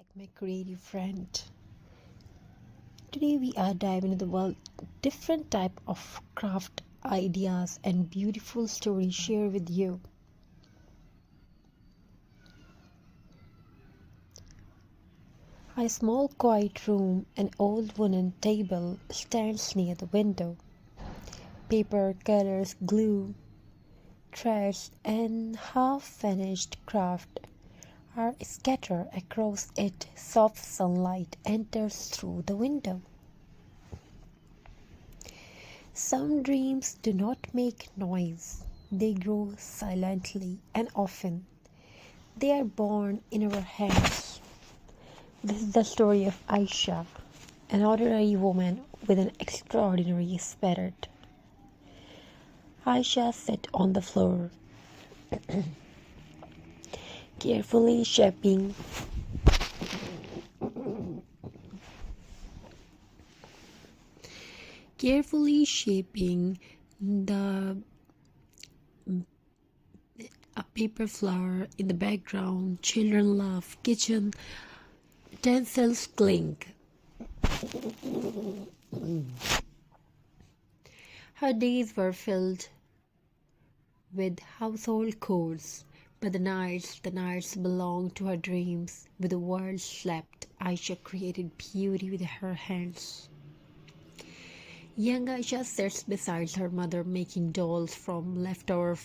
back, my creative friend. Today we are diving into the world different type of craft ideas and beautiful stories share with you. A small quiet room, an old wooden table stands near the window. Paper, colors, glue, threads, and half-finished craft are scattered across it. Soft sunlight enters through the window. Some dreams do not make noise. They grow silently and often. They are born in our hands. This is the story of Aisha, an ordinary woman with an extraordinary spirit. Aisha sat on the floor, carefully shaping the a paper flower. In the background, children laugh, kitchen utensils clink. Her days were filled with household chores, but the nights belonged to her dreams. With the world slept, Aisha created beauty with her hands. Young Aisha sits beside her mother making dolls from leftover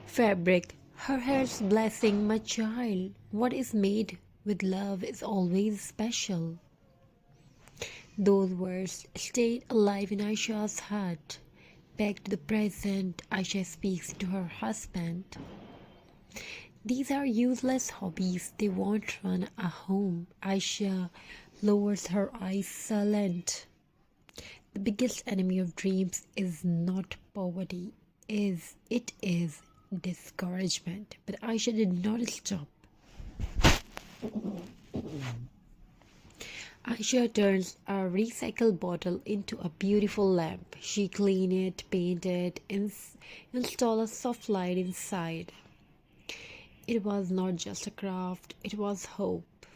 fabric. Her hands blessing, "My child, what is made with love is always special." Those words stayed alive in Aisha's heart. Back to the present, Aisha speaks to her husband. "These are useless hobbies. They won't run a home." Aisha lowers her eyes, silent. The biggest enemy of dreams is not poverty, it is discouragement. But Aisha did not stop. Aisha turns a recycled bottle into a beautiful lamp. She cleans it, paints it, installs a soft light inside. It was not just a craft, it was hope.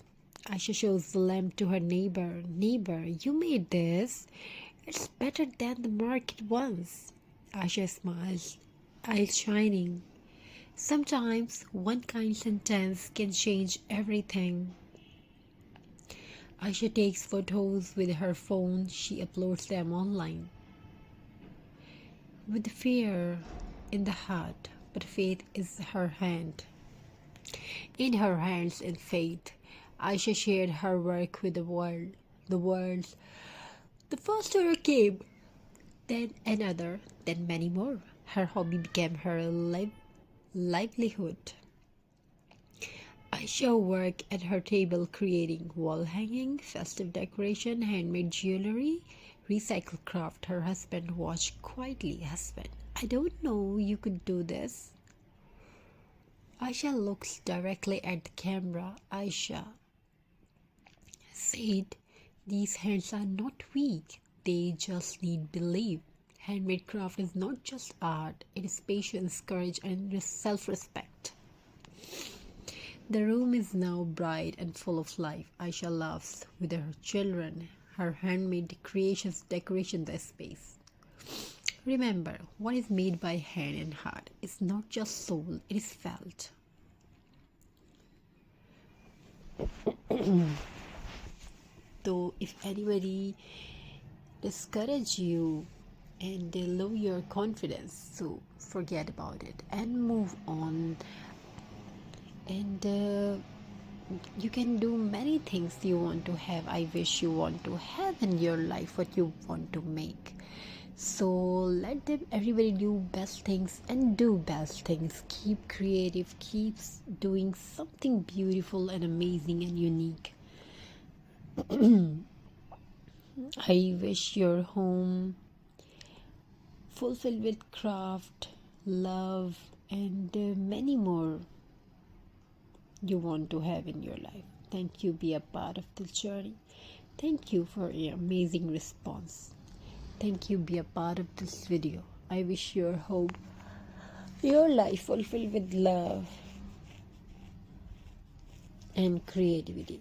Aisha shows the lamp to her neighbor. "Neighbor, you made this. It's better than the market ones." Aisha smiles, eyes shining. Sometimes one kind sentence can change everything. Aisha takes photos with her phone. She uploads them online. With fear in the heart, but faith is her hand. In her hands and faith, Aisha shared her work with the world. The first order came, then another, then many more. Her hobby became her livelihood. Aisha worked at her table creating wall hanging, festive decoration, handmade jewelry, recycled craft. Her husband watched quietly. "Husband, I don't know you could do this." Aisha looks directly at the camera. Aisha said, "These hands are not weak. They just need belief." Handmade craft is not just art, it is patience, courage, and self-respect. The room is now bright and full of life. Aisha laughs with her children. Her handmade creations decoration the space. Remember, what is made by hand and heart is not just soul, it is felt. Though if anybody discourage you and they lower your confidence, so forget about it and move on. And you can do many things you want to have. I wish you want to have in your life what you want to make. So let them everybody do best things and do best things. Keep creative, keep doing something beautiful and amazing and unique. I wish your home fulfilled with craft, love, and many more you want to have in your life. Thank you. Be a part of this journey. Thank you for your amazing response. Thank you. Be a part of this video. I wish your life fulfilled with love and creativity.